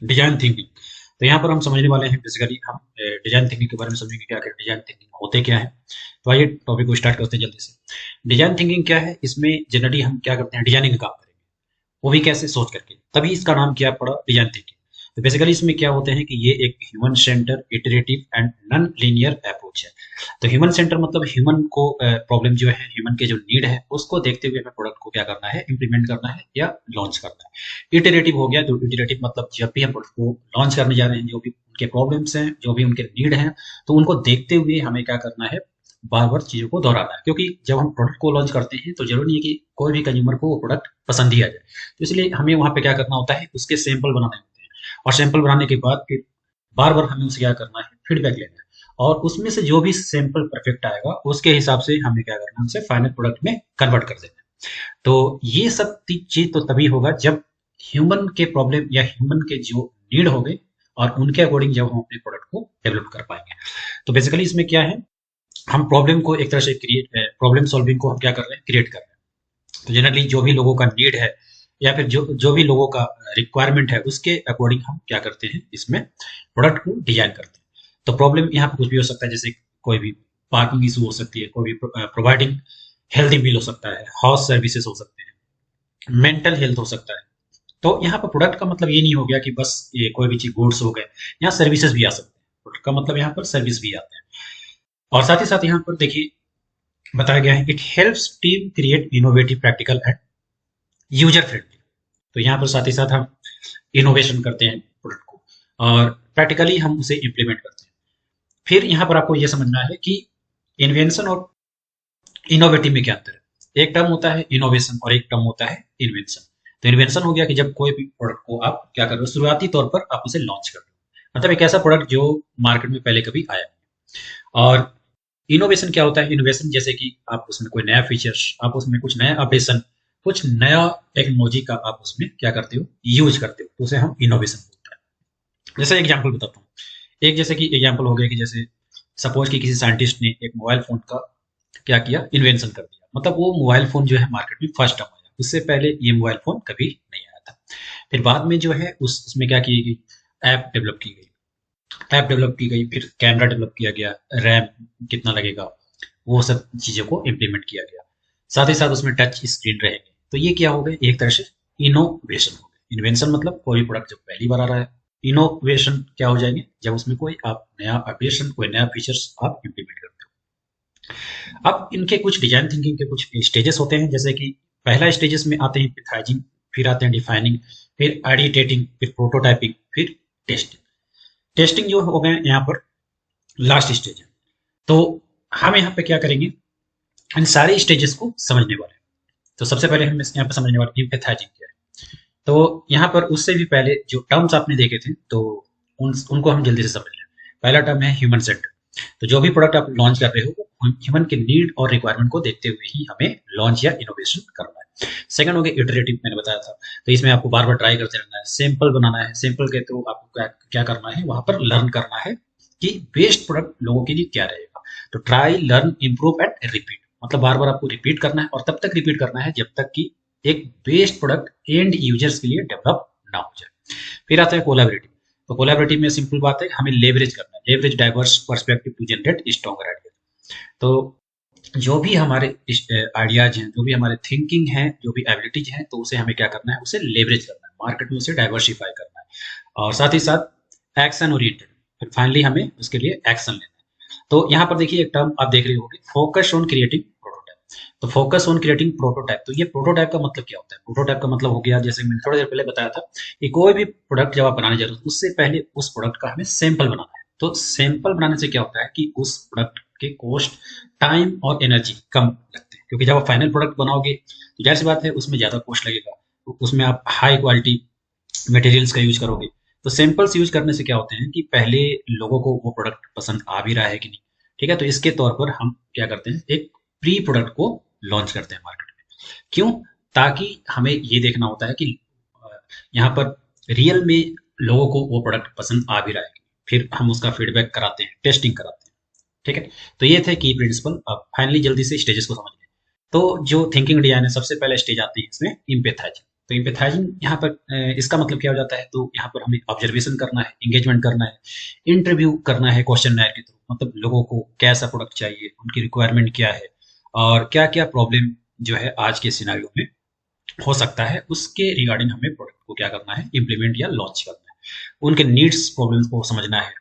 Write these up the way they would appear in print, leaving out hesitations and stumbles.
Design thinking. तो यहाँ पर हम समझने वाले हैं, बेसिकली हम डिजाइन थिंकिंग के बारे में समझेंगे कि आखिर डिजाइन थिंकिंग होते क्या है। तो आइए टॉपिक को स्टार्ट करते हैं जल्दी से। डिजाइन थिंकिंग क्या है? इसमें जनरली हम क्या करते हैं, डिजाइनिंग का काम करेंगे, वो भी कैसे, सोच करके, तभी इसका नाम क्या पड़ा, डिजाइन थिंकिंग। तो बेसिकली इसमें क्या होते हैं कि ये एक human centre, iterative and non linear approach है। तो ह्यूमन सेंटर मतलब ह्यूमन को प्रॉब्लम जो है, ह्यूमन के जो नीड है उसको देखते हुए हमें प्रोडक्ट को क्या करना है, इंप्लीमेंट करना है या लॉन्च करना है। इटरेटिव हो गया, तो इटरेटिव मतलब जब भी हम प्रोडक्ट को लॉन्च करने जा रहे हैं, जो भी उनके प्रॉब्लम्स हैं, जो भी उनके नीड हैं, तो उनको देखते हुए हमें क्या करना है, बार बार चीजों को दोहराना है। क्योंकि जब हम प्रोडक्ट को लॉन्च करते हैं तो जरूरी नहीं है कि कोई भी कंज्यूमर को वो प्रोडक्ट पसंद ही आ जाए। तो इसलिए हमें वहां पे क्या करना होता है, उसके सैंपल बनाने होते हैं, और सैंपल बनाने के बाद फिर बार बार हमें उसे क्या करना है, फीडबैक लेना है। और उसमें से जो भी सैंपल परफेक्ट आएगा उसके हिसाब से हमें क्या करना है, उसे फाइनल प्रोडक्ट में कन्वर्ट कर देना है। तो ये सब चीज तो तभी होगा जब ह्यूमन के प्रॉब्लम या ह्यूमन के जो नीड हो गए और उनके अकॉर्डिंग जब हम अपने प्रोडक्ट को डेवलप कर पाएंगे। तो बेसिकली इसमें क्या है, हम प्रॉब्लम को एक तरह से क्रिएट, प्रॉब्लम सॉल्विंग को हम क्या कर रहे हैं, क्रिएट कर रहे हैं। तो जनरली जो भी लोगों का नीड है या फिर जो जो भी लोगों का रिक्वायरमेंट है उसके अकॉर्डिंग हम क्या करते हैं, इसमें प्रोडक्ट को डिजाइन करते हैं। तो प्रॉब्लम यहाँ पे कुछ भी हो सकता है, जैसे कोई भी पार्किंग इशू हो सकती है, कोई भी प्रोवाइडिंग हेल्दी मील हो सकता है, हाउस सर्विसेज हो सकते हैं, मेंटल हेल्थ हो सकता है। तो यहाँ पर प्रोडक्ट का मतलब ये नहीं हो गया कि बस ये कोई भी चीज गुड्स हो गए, यहाँ सर्विसेज भी आ सकते हैं। प्रोडक्ट का मतलब यहाँ पर सर्विस भी आते हैं। और साथ ही साथ यहाँ पर देखिए बताया गया है, it helps team create innovative, practical and user friendly. तो यहाँ पर साथ ही साथ हम इनोवेशन करते हैं प्रोडक्ट को, और प्रैक्टिकली हम उसे इम्प्लीमेंट करते हैं। फिर यहाँ पर आपको यह समझना है कि इन्वेंशन और इनोवेटिव में क्या अंतर है। एक टर्म होता है इनोवेशन और एक टर्म होता है इन्वेंशन। तो इन्वेंशन हो गया कि जब कोई भी प्रोडक्ट को आप क्या कर रहे हो, शुरुआती तौर पर आप उसे लॉन्च कर रहे हो, मतलब एक ऐसा प्रोडक्ट जो मार्केट में पहले कभी आया नहीं। और इनोवेशन क्या होता है, इनोवेशन जैसे कि आप उसमें कोई नया फीचर्स, आप उसमें कुछ नया अपडेशन, कुछ नया टेक्नोलॉजी का आप उसमें क्या करते हो, यूज करते हो, तो उसे हम इनोवेशन बोलते हैं। जैसे एग्जांपल बताता हूँ, एक जैसे कि एग्जांपल हो गया कि जैसे सपोज कि किसी साइंटिस्ट ने एक मोबाइल फोन का क्या किया, इन्वेंशन कर दिया। मतलब वो मोबाइल फोन जो है मार्केट में फर्स्ट टाइम आया, उससे पहले ये मोबाइल फोन कभी नहीं आया था। फिर बाद में जो है उसमें क्या की गई, ऐप डेवलप की गई, ऐप डेवलप की गई, फिर कैमरा डेवलप किया गया, रैम कितना लगेगा, वो सब चीज़ों को इम्प्लीमेंट किया गया। साथ ही साथ उसमें टच स्क्रीन रहेंगे। तो ये क्या हो गए, एक तरह से इनोवेशन हो गया। इन्वेंशन मतलब कोई भी प्रोडक्ट जब पहली बार आ रहा है, इनोवेशन क्या हो जाएंगे, जब उसमें कोई आप नया अपडेशन, कोई नया फीचर्स आप इम्प्लीमेंट करते हो। अब इनके कुछ डिजाइन थिंकिंग के कुछ स्टेजेस होते हैं, जैसे कि पहला स्टेजेस में आते हैं पिथाइजिंग, फिर आते हैं डिफाइनिंग, फिर आइडिटेटिंग, फिर प्रोटोटाइपिंग, फिर टेस्टिंग। टेस्टिंग जो हो गए यहाँ पर लास्ट स्टेज है। तो हम यहाँ पे क्या करेंगे, इन सारे स्टेजेस को समझने वाले हैं। तो सबसे पहले हम यहाँ पे समझने वाले एम्पैथाइजिंग क्या है। तो यहाँ पर उससे भी पहले जो टर्म्स आपने देखे थे, तो उनको हम जल्दी से समझ लें। पहला टर्म है ह्यूमन सेंटर। तो जो भी प्रोडक्ट आप लॉन्च कर रहे हो, ह्यूमन के नीड और रिक्वायरमेंट को देखते हुए ही हमें लॉन्च या इनोवेशन करना है। सेकंड हो गया इटरेटिव, मैंने बताया था। तो इसमें आपको बार बार ट्राई करते रहना है, सैंपल बनाना है। सैंपल के थ्रू आपको क्या क्या करना है, वहां पर लर्न करना है कि बेस्ट प्रोडक्ट लोगों के लिए क्या रहेगा। तो try, learn, improve and repeat, मतलब बार बार आपको रिपीट करना है, और तब तक रिपीट करना है जब तक कि एक बेस्ट प्रोडक्ट एंड यूजर्स के लिए डेवलप ना हो जाए। फिर आता है कोलैबोरेटिव। तो कोलैबोरेटिव में सिंपल बात है, हमें लेवरेज करना है, leverage diverse perspective to generate stronger idea. तो जो भी हमारे आइडियाज हैं, जो भी हमारे थिंकिंग है, जो भी एबिलिटीज हैं, तो उसे हमें क्या करना है, उसे लेवरेज करना है, मार्केट में उसे डाइवर्सिफाई करना है। और साथ ही साथ एक्शन ओरिएंटेड, फिर फाइनली हमें उसके लिए एक्शन लेना है। तो यहाँ पर देखिए एक टर्म आप देख रहे होंगे, फोकस ऑन क्रिएटिंग प्रोटोटाइप। तो फोकस ऑन क्रिएटिंग प्रोटोटाइप, तो ये प्रोटोटाइप का मतलब क्या होता है, प्रोटोटाइप का मतलब हो गया, जैसे मैंने थोड़ी देर पहले बताया था, कि कोई भी प्रोडक्ट जब आप बनाने जा रहे हो उससे पहले उस प्रोडक्ट का हमें सैंपल बनाना है। तो सैंपल बनाने से क्या होता है कि उस प्रोडक्ट के कॉस्ट, टाइम और एनर्जी कम लगते हैं। क्योंकि जब आप फाइनल प्रोडक्ट बनाओगे तो जाहिर सी बात है उसमें ज़्यादा कॉस्ट लगेगा, तो उसमें आप हाई क्वालिटी मटेरियल्स का यूज करोगे। तो सैंपल्स यूज करने से क्या होते हैं कि पहले लोगों को वो प्रोडक्ट पसंद आ भी रहा है कि नहीं, ठीक है। तो इसके तौर पर हम क्या करते हैं, एक प्री प्रोडक्ट को लॉन्च करते हैं मार्केट में। क्यों? ताकि हमें ये देखना होता है कि यहाँ पर रियल में लोगों को वो प्रोडक्ट पसंद आ भी रहा है। फिर हम उसका फीडबैक कराते हैं, टेस्टिंग कराते हैं, ठीक है। तो ये थे की प्रिंसिपल। अब फाइनली जल्दी से स्टेजेस को समझ लें। तो जो थिंकिंग डिजाइन है, सबसे पहले स्टेज आती है इसमें इम्पेथाइजिंग। तो एम्पैथाइजिंग यहाँ पर इसका मतलब क्या हो जाता है, तो यहाँ पर हमें ऑब्जर्वेशन करना है, एंगेजमेंट करना है, इंटरव्यू करना है क्वेश्चनर के थ्रू, मतलब लोगों को कैसा प्रोडक्ट चाहिए, उनकी रिक्वायरमेंट क्या है, और क्या क्या प्रॉब्लम जो है आज के सिनारियो में हो सकता है, उसके रिगार्डिंग हमें प्रोडक्ट को क्या करना है, इम्प्लीमेंट या लॉन्च करना है। उनके नीड्स प्रॉब्लम्स को समझना है,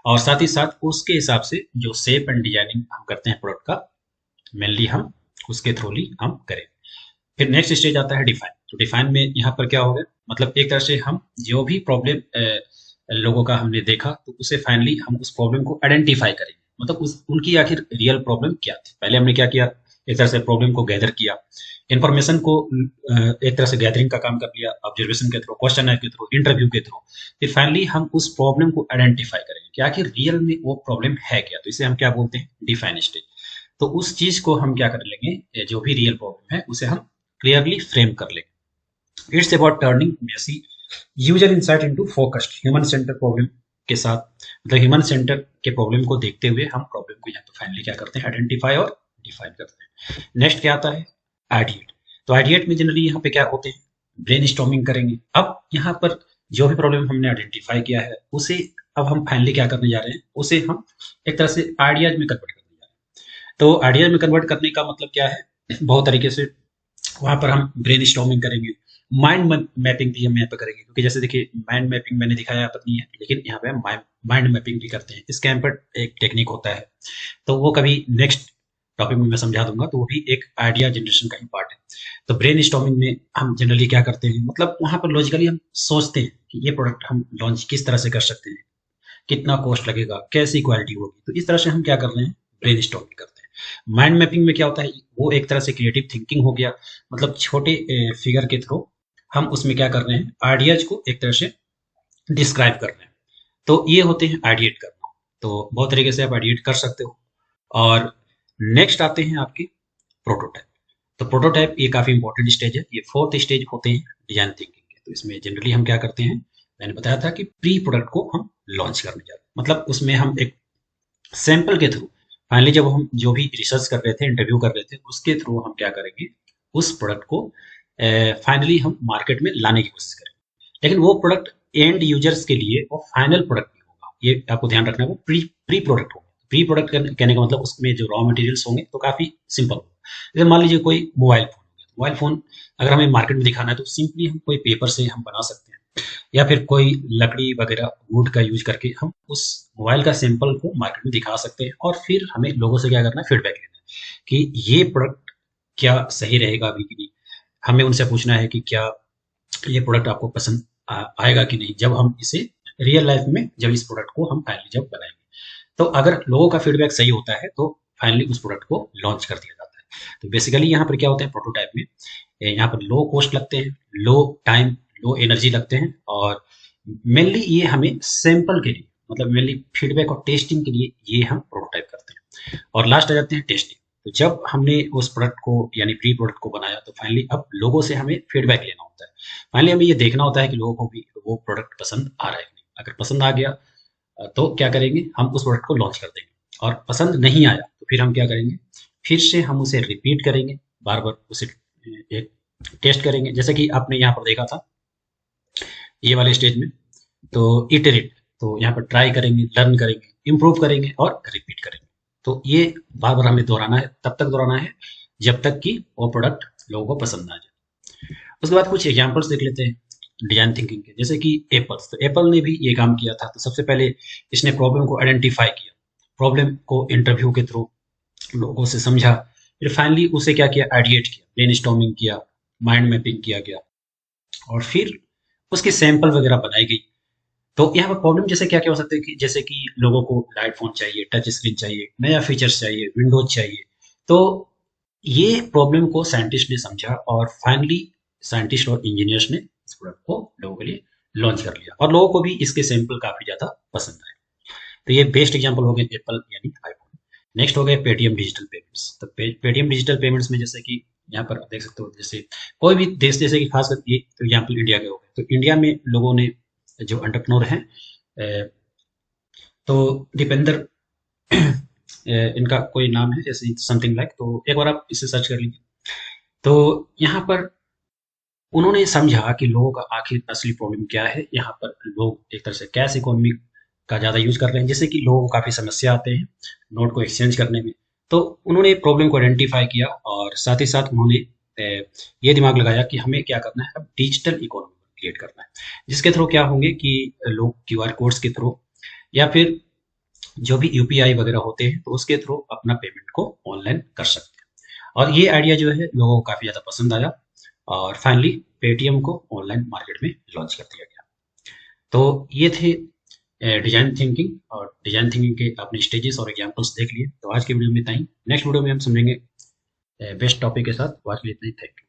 और साथ ही साथ उसके हिसाब से जो शेप एंड डिजाइनिंग हम करते हैं प्रोडक्ट का, मेनली हम उसके थ्रूली हम करें। फिर नेक्स्ट स्टेज आता है डिफाइन। तो डिफाइन में यहाँ पर क्या होगा, मतलब एक तरह से हम जो भी प्रॉब्लम लोगों का हमने देखा, तो उसे फाइनली हम उस प्रॉब्लम को आइडेंटिफाई करेंगे, मतलब उनकी आखिर रियल प्रॉब्लम क्या थी। पहले हमने क्या किया, एक तरह से प्रॉब्लम को गैदर किया, इंफॉर्मेशन को एक तरह से गैदरिंग का काम कर लिया, ऑब्जर्वेशन के थ्रू, क्वेश्चन के थ्रू, इंटरव्यू के थ्रू। फिर फाइनली हम उस प्रॉब्लम को आइडेंटिफाई करेंगे कि आखिर रियल में वो प्रॉब्लम है क्या, तो इसे हम क्या बोलते हैं, डिफाइन स्टेज। तो उस चीज को हम क्या कर लेंगे, जो भी रियल प्रॉब्लम है उसे हम क्लियरली फ्रेम कर लेंगे। It's about turning messy user insight into focused human center problem के साथ, मतलब ह्यूमन सेंटर के प्रॉब्लम को देखते हुए हम प्रॉब्लम को यहाँ पे फाइनली क्या करते हैं, आइडेंटिफाई और डिफाइन करते हैं। नेक्स्ट क्या आता है, आइडिएट। तो आइडिएट में जनरली यहाँ पे क्या होते हैं, ब्रेन स्टॉर्मिंग करेंगे। अब यहाँ पर जो भी प्रॉब्लम हमने आइडेंटिफाई किया है उसे अब हम फाइनली क्या करने जा रहे हैं, उसे हम एक तरह से आइडियाज में कन्वर्ट करने जा रहे हैं। तो आइडियाज में कन्वर्ट करने का मतलब क्या है, बहुत तरीके से वहां पर हम ब्रेन स्टॉर्मिंग करेंगे, माइंड मैपिंग भी हम यहाँ पे करेंगे, क्योंकि जैसे देखिए माइंड मैपिंग मैंने दिखाया यहाँ पर नहीं है, लेकिन यहाँ पे हम माइंड मैपिंग भी करते हैं। इसके यहाँ पर एक टेक्निक होता है, तो वो कभी नेक्स्ट टॉपिक में मैं समझा दूंगा, तो वो भी एक आइडिया जनरेशन का ही पार्ट है। तो ब्रेन स्टॉर्मिंग में हम जनरली क्या करते हैं, मतलब वहां पर लॉजिकली हम सोचते हैं कि ये प्रोडक्ट हम लॉन्च किस तरह से कर सकते हैं, कितना कॉस्ट लगेगा, कैसी क्वालिटी होगी। तो इस तरह से हम क्या कर रहे हैं, ब्रेन स्टॉर्मिंग करते हैं। माइंड मैपिंग में क्या होता है, वो एक तरह से क्रिएटिव थिंकिंग हो गया, मतलब छोटे फिगर के थ्रू हम उसमें क्या कर रहे हैं, आइडियाज को एक तरह से डिस्क्राइब कर रहे हैं। तो ये होते हैं आइडिएट करना। तो बहुत तरीके से आप आइडिएट कर सकते हो। और नेक्स्ट आते हैं आपके प्रोटोटाइप। तो प्रोटोटाइप ये काफी इंपॉर्टेंट स्टेज है, ये फोर्थ स्टेज होते हैं डिजाइन थिंकिंग के। तो इसमें जनरली हम क्या करते हैं, मैंने बताया था कि प्री प्रोडक्ट को हम लॉन्च करने जा रहे हैं, मतलब उसमें हम एक सैंपल के थ्रू फाइनली जब हम जो भी रिसर्च कर रहे थे, इंटरव्यू कर रहे थे, उसके थ्रू हम क्या करेंगे, उस प्रोडक्ट को फाइनली हम मार्केट में लाने की कोशिश करेंगे। लेकिन वो प्रोडक्ट एंड यूजर्स के लिए वो फाइनल प्रोडक्ट नहीं होगा, ये आपको ध्यान रखना है, वो प्री प्री प्रोडक्ट होगा। प्री प्रोडक्ट कहने का मतलब उसमें जो रॉ मटेरियल्स होंगे तो काफी सिंपल होगा। जैसे मान लीजिए कोई मोबाइल फोन हो गया, मोबाइल फोन अगर हमें मार्केट में दिखाना है तो सिंपली हम कोई पेपर से हम बना सकते हैं, या फिर कोई लकड़ी वगैरह वुड का यूज करके हम उस मोबाइल का सैंपल को मार्केट में दिखा सकते हैं। और फिर हमें लोगों से क्या करना है, फीडबैक लेना है कि ये प्रोडक्ट क्या सही रहेगा अभी कि नहीं। हमें उनसे पूछना है कि क्या ये प्रोडक्ट आपको पसंद आएगा कि नहीं, जब हम इसे रियल लाइफ में जब इस प्रोडक्ट को हम फाइनली जब बनाएंगे। तो अगर लोगों का फीडबैक सही होता है तो फाइनली उस प्रोडक्ट को लॉन्च कर दिया जाता है। तो बेसिकली यहाँ पर क्या होता है, प्रोटोटाइप में यहाँ पर लो कॉस्ट लगते हैं, लो टाइम, लो एनर्जी लगते हैं, और मेनली ये हमें सैंपल के लिए, मतलब मेनली फीडबैक और टेस्टिंग के लिए ये हम प्रोटोटाइप करते हैं। और लास्ट आ जाते हैं टेस्टिंग। तो जब हमने उस प्रोडक्ट को यानी प्री प्रोडक्ट को बनाया, तो फाइनली अब लोगों से हमें फीडबैक लेना होता है। फाइनली हमें ये देखना होता है कि लोगों को भी वो प्रोडक्ट पसंद आ रहा है कि नहीं। अगर पसंद आ गया तो क्या करेंगे, हम उस प्रोडक्ट को लॉन्च कर देंगे। और पसंद नहीं आया तो फिर हम क्या करेंगे, फिर से हम उसे रिपीट करेंगे, बार बार उसे एक टेस्ट करेंगे। जैसे कि आपने यहाँ पर देखा था ये वाले स्टेज में, तो इटरेट, तो यहाँ पर ट्राई करेंगे, लर्न करेंगे, इम्प्रूव करेंगे और रिपीट करेंगे। तो ये बार बार हमें दोहराना है, तब तक दोहराना है जब तक कि वो प्रोडक्ट लोगों को पसंद आ जाए। उसके बाद कुछ एग्जाम्पल्स देख लेते हैं डिजाइन थिंकिंग के, जैसे कि एप्पल्स। तो एप्पल ने भी ये काम किया था। तो सबसे पहले इसने प्रॉब्लम को आइडेंटिफाई किया, प्रॉब्लम को इंटरव्यू के थ्रू लोगों से समझा, फिर फाइनली उसे क्या किया, आइडिएट किया, ब्रेन स्टॉर्मिंग किया, माइंड मैपिंग किया गया, और फिर उसकी सैंपल वगैरह बनाई गई। तो यहाँ पर प्रॉब्लम जैसे क्या क्या हो सकते हैं, कि जैसे कि लोगों को लाइट फोन चाहिए, टच स्क्रीन चाहिए, नया फीचर्स चाहिए, विंडोज चाहिए। तो ये प्रॉब्लम को साइंटिस्ट ने समझा, और फाइनली साइंटिस्ट और इंजीनियर्स ने इस प्रोडक्ट को लोगों के लिए लॉन्च कर लिया, और लोगों को भी इसके सैंपल काफी ज्यादा पसंद आए। तो ये बेस्ट एग्जांपल हो गए एप्पल यानी आईफोन। नेक्स्ट हो गए पेटीएम डिजिटल पेमेंट्स। तो पेटीएम डिजिटल पेमेंट्स में जैसे कि यहाँ पर देख सकते हो, जैसे कोई भी देश, जैसे कि खास करके एग्जाम्पल इंडिया के हो गए, तो इंडिया में लोगों ने जो एंटरप्रेन्योर हैं, तो दीपेंद्र इनका कोई नाम है जैसे समथिंग लाइक, तो एक बार आप इसे सर्च कर लीजिए। तो यहाँ पर उन्होंने समझा कि लोगों का आखिर असली प्रॉब्लम क्या है। यहाँ पर लोग एक तरह से कैश इकोनॉमी का ज़्यादा यूज़ कर रहे हैं, जिससे कि लोगों को काफ़ी समस्या आते हैं नोट को एक्सचेंज करने में। तो उन्होंने प्रॉब्लम को आइडेंटिफाई किया और साथ ही साथ उन्होंने ये दिमाग लगाया कि हमें क्या करना है, अब डिजिटल इकोनॉमी क्रिएट करना है, जिसके थ्रू क्या होंगे कि लोग क्यूआर कोड्स के थ्रू या फिर जो भी यूपीआई वगैरह होते हैं तो उसके थ्रू अपना पेमेंट को ऑनलाइन कर सकते हैं। और ये आइडिया जो है लोगों को काफ़ी ज़्यादा पसंद आया और फाइनली पेटीएम को ऑनलाइन मार्केट में लॉन्च कर दिया गया। तो ये थे डिजाइन थिंकिंग, और डिजाइन थिंकिंग के अपने स्टेजेस और एग्जांपल्स देख लिए। तो आज के वीडियो में इतना ही। नेक्स्ट वीडियो में हम समझेंगे बेस्ट टॉपिक के साथ। तो आज के लिए इतना ही। Thank you.